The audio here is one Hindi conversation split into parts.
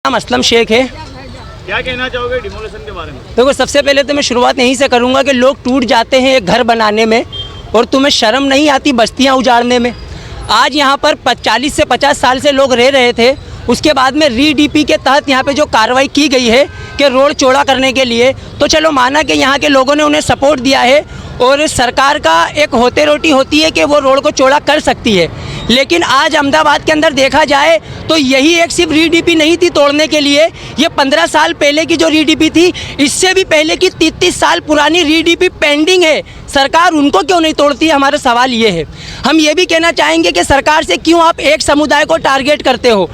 नाम असलम शेख है। क्या कहना चाहोगे डिमोलिशन के बारे में? देखो, सबसे पहले तो मैं शुरुआत यहीं से करूंगा कि लोग टूट जाते हैं एक घर बनाने में और तुम्हें शर्म नहीं आती बस्तियां उजाड़ने में। आज यहाँ पर 40 से 50 साल से लोग रह रहे थे, उसके बाद में री-डीपी के तहत यहाँ पे जो कार्रवाई की गई है कि रोड चौड़ा करने के लिए, तो चलो माना कि यहाँ के लोगों ने उन्हें सपोर्ट दिया है और सरकार का एक होते रोटी होती है कि वो रोड को चौड़ा कर सकती है। लेकिन आज अहमदाबाद के अंदर देखा जाए तो यही एक सिर्फ री-डीपी नहीं थी तोड़ने के लिए, ये 15 साल पहले की जो री-डीपी थी, इससे भी पहले की 30 साल पुरानी री-डीपी पेंडिंग है। सरकार उनको क्यों नहीं तोड़ती है, हमारा सवाल ये है। हम ये भी कहना चाहेंगे कि सरकार से क्यों आप एक समुदाय को टारगेट करते हो।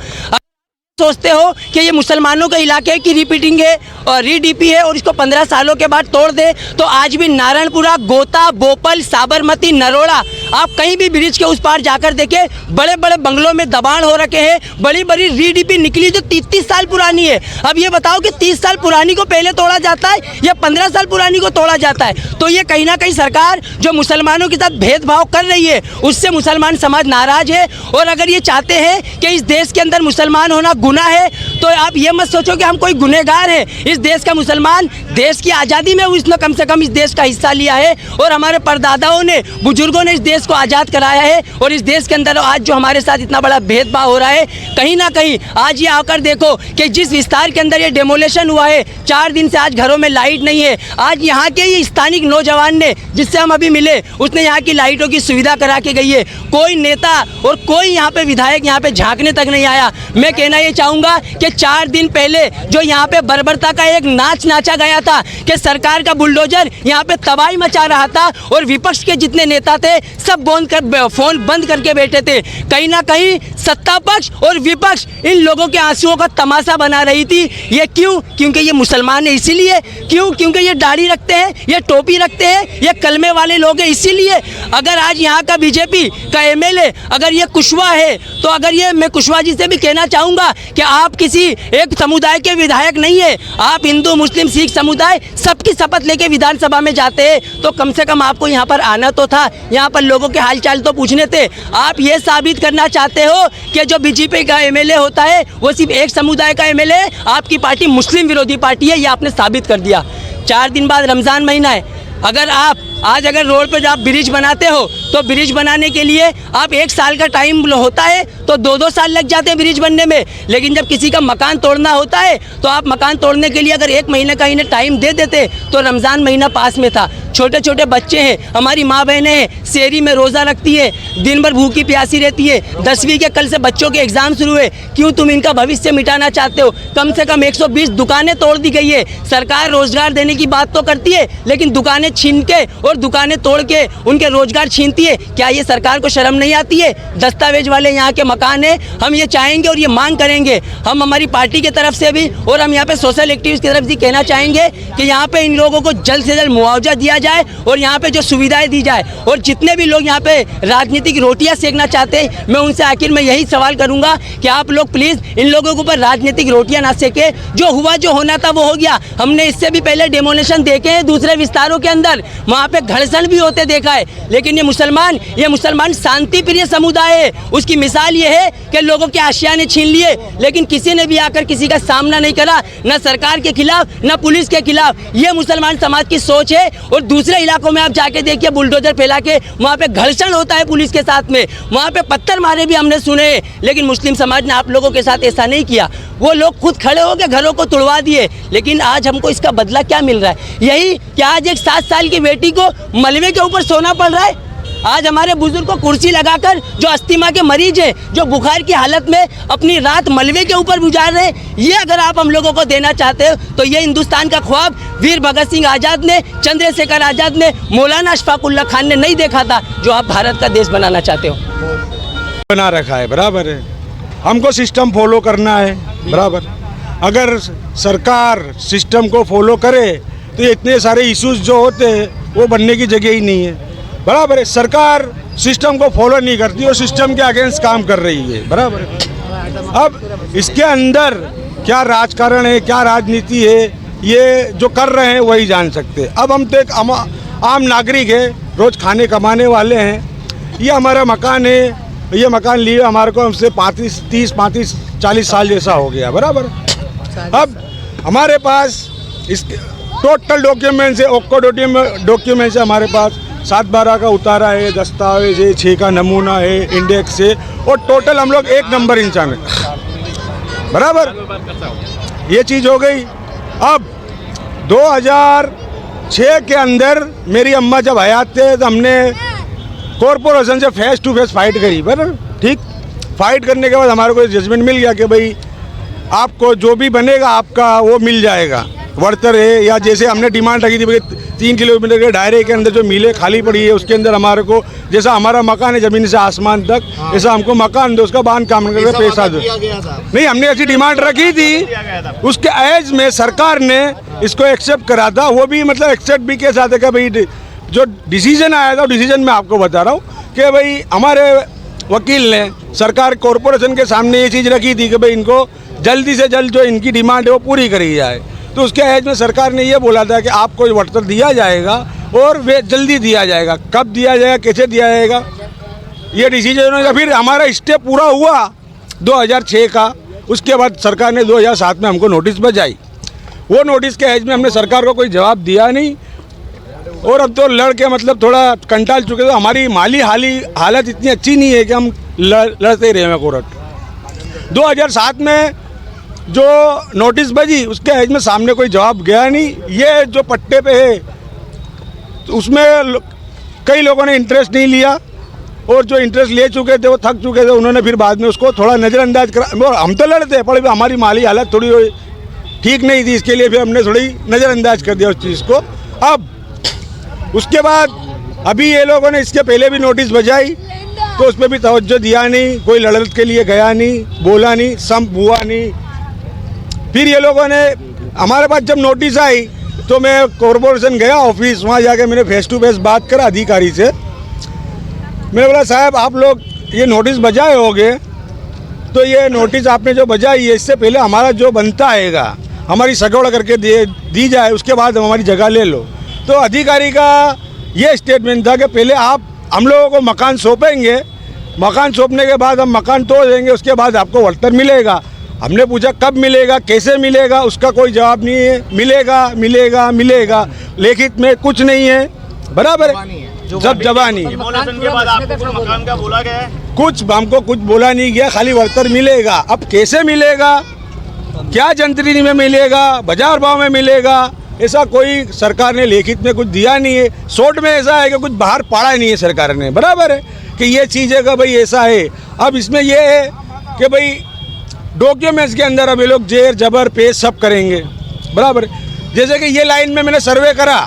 सोचते हो कि ये मुसलमानों के इलाके की रिपीटिंग है और री-डीपी है और इसको 15 सालों के बाद तोड़ दे, तो आज भी नारायणपुरा, गोता, बोपल, साबरमती, नरोड़ा, आप कहीं भी ब्रिज के उस पार जाकर देखें, बड़े बड़े बंगलों में दबाण हो रखे हैं। बड़ी बड़ी री-डीपी निकली जो 30 साल पुरानी है। अब ये बताओ कि 30 साल पुरानी को पहले तोड़ा जाता है या 15 साल पुरानी को तोड़ा जाता है? तो ये कहीं ना कहीं सरकार जो मुसलमानों के साथ भेदभाव कर रही है, उससे मुसलमान समाज नाराज है। और अगर ये चाहते हैं कि इस देश के अंदर मुसलमान होना गुनाह है, तो आप ये मत सोचो कि हम कोई गुनहगार हैं। इस देश का मुसलमान, देश की आज़ादी में उसने कम से कम इस देश का हिस्सा लिया है और हमारे परदादाओं ने, बुजुर्गों ने इस देश को आज़ाद कराया है। और इस देश के अंदर आज जो हमारे साथ इतना बड़ा भेदभाव हो रहा है, कहीं ना कहीं आज ये आकर देखो कि जिस विस्तार के अंदर ये डेमोलेशन हुआ है, 4 दिन से आज घरों में लाइट नहीं है। आज यहाँ के ये स्थानिक नौजवान ने, जिससे हम अभी मिले, उसने यहाँ की लाइटों की सुविधा करा के गई है। कोई नेता और कोई यहाँ पे विधायक यहाँ पे झांकने तक नहीं आया। मैं कहना ये चाहूँगा कि 4 दिन पहले जो यहाँ पे बर्बरता का एक नाच नाचा गया था कि सरकार का बुलडोजर यहाँ पे तबाही मचा रहा था और विपक्ष के जितने नेता थे सब फोन बंद करके बैठे थे। कहीं ना कहीं सत्ता पक्ष और विपक्ष इन लोगों के आंसुओं का तमाशा बना रही थी। ये क्यों? क्योंकि ये मुसलमान है इसीलिए। क्यों? क्योंकि ये दाढ़ी रखते हैं, ये टोपी रखते हैं, ये कलमे वाले लोग हैं इसीलिए। अगर आज यहाँ का बीजेपी का एमएलए अगर ये कुशवाहा है, तो अगर ये, मैं कुशवाहा जी से भी कहना चाहूँगा कि आप किसी एक समुदाय के विधायक नहीं है, आप हिंदू, मुस्लिम, सिख समुदाय सबकी शपथ लेके विधानसभा में जाते हैं, तो कम से कम आपको यहाँ पर आना तो था, यहाँ पर लोगों के हालचाल तो पूछने थे। आप ये साबित करना चाहते हो कि जो बीजेपी का एमएलए होता है वो सिर्फ एक समुदाय का एमएलए, आपकी पार्टी मुस्लिम विरोधी पार्टी है, ये आपने साबित कर दिया। 4 दिन बाद रमज़ान महीना है, अगर आप आज अगर रोड पे आप ब्रिज बनाते हो तो ब्रिज बनाने के लिए आप 1 साल का टाइम होता है, तो 2-2 साल लग जाते हैं ब्रिज बनने में। लेकिन जब किसी का मकान तोड़ना होता है तो आप मकान तोड़ने के लिए अगर 1 महीने का इन्हें टाइम दे देते, तो रमज़ान महीना पास में था। छोटे छोटे बच्चे हैं, हमारी माँ बहनें हैं, सेरी में रोज़ा रखती है, दिन भर भूखी प्यासी रहती है। 10वीं के कल से बच्चों के एग्ज़ाम शुरू हुए, क्यों तुम इनका भविष्य मिटाना चाहते हो? कम से कम 120 दुकानें तोड़ दी गई है। सरकार रोज़गार देने की बात तो करती है, लेकिन दुकानें छीन के और दुकानें तोड़ के उनके रोज़गार छीनती है। क्या ये सरकार को शर्म नहीं आती है? दस्तावेज वाले यहाँ के मकान हैं। हम ये चाहेंगे और ये मांग करेंगे, हम हमारी पार्टी की तरफ से भी और हम यहाँ पे सोशल एक्टिविस्ट की तरफ से कहना चाहेंगे कि यहाँ पे इन लोगों को जल्द से जल्द मुआवजा दिया जाए और यहाँ पे जो सुविधाएं दी जाए। और जितने भी लोग यहाँ पे राजनीतिक रोटियाँ सेकना चाहते हैं, मैं उनसे आखिर में यही सवाल करूँगा कि आप लोग प्लीज़ इन लोगों के ऊपर राजनीतिक रोटियाँ ना सेके। जो हुआ, जो होना था वो हो गया। हमने इससे भी पहले डेमोलेशन देखे हैं दूसरे विस्तारों के अंदर, वहाँ पे घर्षण भी होते देखा है। लेकिन ये मुसलमान शांति प्रिय समुदाय है। उसकी मिसाल ये है कि लोगों के आशियाने छीन लिए, लेकिन किसी ने भी आकर किसी का सामना नहीं करा, न सरकार के खिलाफ न पुलिस के खिलाफ। ये मुसलमान समाज की सोच है। और दूसरे इलाकों में आप जाके देखिए, बुलडोजर फैला के वहाँ पे घर्षण होता है पुलिस के साथ में, वहाँ पे पत्थर मारे भी हमने सुने। लेकिन मुस्लिम समाज ने आप लोगों के साथ ऐसा नहीं किया, वो लोग खुद खड़े हो के घरों को तोड़वा दिए। लेकिन आज हमको इसका बदला क्या मिल रहा है? यही कि आज एक 7 साल की बेटी को मलबे के ऊपर सोना पड़ रहा है। आज हमारे बुजुर्ग को कुर्सी लगाकर, जो अस्थमा के मरीज हैं, जो बुखार की हालत में अपनी रात मलबे के ऊपर गुजार रहे हैं, ये अगर आप हम लोगों को देना चाहते हो, तो ये हिंदुस्तान का ख्वाब वीर भगत सिंह आज़ाद ने, चंद्रशेखर आज़ाद ने, मौलाना अशफाकुल्लाह खान ने नहीं देखा था, जो आप भारत का देश बनाना चाहते हो। बना रखा है, बराबर है। हमको सिस्टम फॉलो करना है, बराबर। अगर सरकार सिस्टम को फॉलो करे तो ये इतने सारे इश्यूज जो होते हैं वो बनने की जगह ही नहीं है, बराबर है। सरकार सिस्टम को फॉलो नहीं करती और सिस्टम के अगेंस्ट काम कर रही है, बराबर है। अब इसके अंदर क्या राजकारण है, क्या राजनीति है, ये जो कर रहे हैं वही जान सकते हैं। अब हम तो एक आम नागरिक है, रोज़ खाने कमाने वाले हैं। ये हमारा मकान है, ये मकान लिए हमारे को हमसे 35, 40 साल जैसा हो गया, बराबर। अब हमारे पास इस टोटल डॉक्यूमेंट्स है, ओक्को डॉक्यूमेंट्स है हमारे पास, 7/12 का उतारा है, दस्तावेज है, 6 का नमूना है, इंडेक्स है, और टोटल हम लोग 1 नंबर इंसान है, बराबर। ये चीज़ हो गई। अब 2006 के अंदर मेरी अम्मा जब हयात थे तो हमने कॉरपोरेशन से फेस टू फेस फाइट करी, बराबर, ठीक। फाइट करने के बाद हमारे को जजमेंट मिल गया कि भाई आपको जो भी बनेगा आपका वो मिल जाएगा, वर्तर है, या जैसे हमने डिमांड रखी थी भाई 3 किलोमीटर के दायरे के अंदर जो मिलें खाली पड़ी है उसके अंदर हमारे को, जैसा हमारा मकान है ज़मीन से आसमान तक, ऐसा हमको मकान दो, उसका बांध काम करके पैसा दो। नहीं, हमने ऐसी डिमांड रखी थी, उसके एज में सरकार ने इसको एक्सेप्ट करा था। वो भी मतलब एक्सेप्ट भी के साथ है कि भाई जो डिसीजन आया था, डिसीजन मैं आपको बता रहा हूँ कि भाई हमारे वकील ने सरकार कॉरपोरेशन के सामने ये चीज़ रखी थी कि भाई इनको जल्दी से जल्द जो इनकी डिमांड है वो पूरी करी जाए। तो उसके एज में सरकार ने ये बोला था कि आपको वर्तर दिया जाएगा और वे जल्दी दिया जाएगा। कब दिया जाएगा, कैसे दिया जाएगा, ये डिसीजन होगा। फिर हमारा स्टे पूरा हुआ 2006 का, उसके बाद सरकार ने 2007 में हमको नोटिस बजाई। वो नोटिस के एज में हमने सरकार को कोई जवाब दिया नहीं, और अब तो लड़के मतलब थोड़ा कंटाल चुके थे। हमारी माली हालत इतनी अच्छी नहीं है कि हम लड़ते रहे हैं कोर्ट। 2007 में जो नोटिस बजी उसके एज में सामने कोई जवाब गया नहीं। ये जो पट्टे पे है तो उसमें कई लोगों ने इंटरेस्ट नहीं लिया, और जो इंटरेस्ट ले चुके थे वो थक चुके थे, उन्होंने फिर बाद में उसको थोड़ा नज़रअंदाज करा। हम तो लड़ते पर हमारी माली हालत थोड़ी ठीक नहीं थी, इसके लिए फिर हमने थोड़ी नज़रअंदाज कर दिया उस चीज़ को। अब उसके बाद अभी ये लोगों ने इसके पहले भी नोटिस बजाई तो उस पर भी तवज्जो दिया नहीं, कोई लड़त के लिए गया नहीं, बोला नहीं, संप हुआ नहीं। फिर ये लोगों ने हमारे पास जब नोटिस आई तो मैं कॉरपोरेशन गया ऑफिस, वहाँ जाके मैंने फेस टू फेस बात करा अधिकारी से। मैंने बोला साहब आप लोग ये नोटिस बजाए होगे, तो ये नोटिस आपने जो बजाई है इससे पहले हमारा जो बनता आएगा हमारी सगवड़ करके दी जाए, उसके बाद हम हमारी जगह ले लो। तो अधिकारी का ये स्टेटमेंट था कि पहले आप हम लोगों को मकान सौंपेंगे, मकान सौंपने के बाद हम मकान तोड़ देंगे, उसके बाद आपको वर्तर मिलेगा। हमने पूछा कब मिलेगा, कैसे मिलेगा, उसका कोई जवाब नहीं है। मिलेगा मिलेगा मिलेगा, लिखित में कुछ नहीं है, बराबर है, सब जबानी। डिमोलेशन के बाद आपको कुछ मकान का बोला गया है? कुछ हमको कुछ बोला नहीं गया, खाली वर्तर मिलेगा। अब कैसे मिलेगा, क्या जंतरी में मिलेगा, बाजार भाव में मिलेगा, ऐसा कोई सरकार ने लिखित में कुछ दिया नहीं है। शॉर्ट में ऐसा है कि कुछ बाहर पड़ा नहीं है सरकार ने, बराबर है कि ये चीज़ है कि भाई ऐसा है। अब इसमें ये है कि भाई डॉक्यूमेंट्स के अंदर अब ये लोग जेर जबर पेश सब करेंगे, बराबर। जैसे कि ये लाइन में मैंने सर्वे करा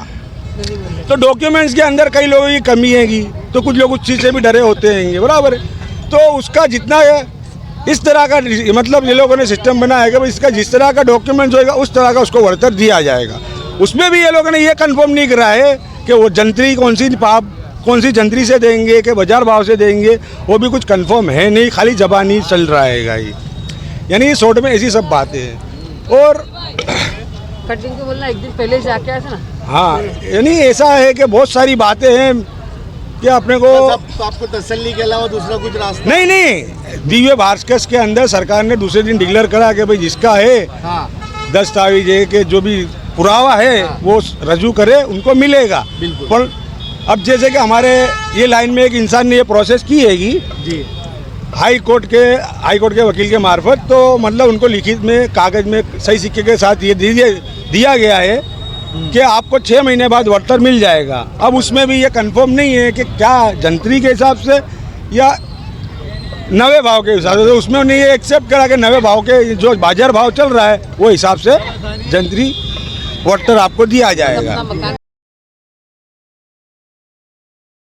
तो डॉक्यूमेंट्स के अंदर कई लोगों की कमी हैगी, तो कुछ लोग उस चीज़ से भी डरे होते हैं, बराबर। तो उसका जितना है इस तरह का मतलब ये लोगों ने सिस्टम बनाया है कि भाई इसका जिस तरह का डॉक्यूमेंट्स होएगा उस तरह का उसको वर्तर दिया जाएगा। उसमें भी ये लोगों ने ये कंफर्म नहीं करा है कि वो जंतरी कौन सी जंतरी से देंगे कि बाजार भाव से देंगे, वो भी कुछ कंफर्म है नहीं, खाली जबानी चल रहा है ये। यानी शॉर्ट में ऐसी सब बातें हैं। और कटिंग को बोलना एक दिन पहले जाके आया था ना। हाँ, यानी ऐसा है कि बहुत सारी बातें हैं कि अपने को तो आपको तसल्ली के अलावा दूसरा कुछ रास्ता नहीं। दिव्य भास्कर के अंदर सरकार ने दूसरे दिन डिक्लेयर करा कि भाई जिसका है दस्तावेज है कि जो भी पुरावा है वो रजू करे, उनको मिलेगा। पर अब जैसे कि हमारे ये लाइन में एक इंसान ने ये प्रोसेस की हैगी जी हाई कोर्ट के वकील के मार्फत, तो मतलब उनको लिखित में कागज़ में सही सिक्के के साथ ये दिया गया है कि आपको 6 महीने बाद वर्तर मिल जाएगा। अब उसमें भी ये कंफर्म नहीं है कि क्या जंतरी के हिसाब से या नवे भाव के हिसाब से। तो उसमें उन्हें ये एक्सेप्ट करा कि नवे भाव के जो बाजार भाव चल रहा है वो हिसाब से जंतरी वर्तर आपको दिया जाएगा।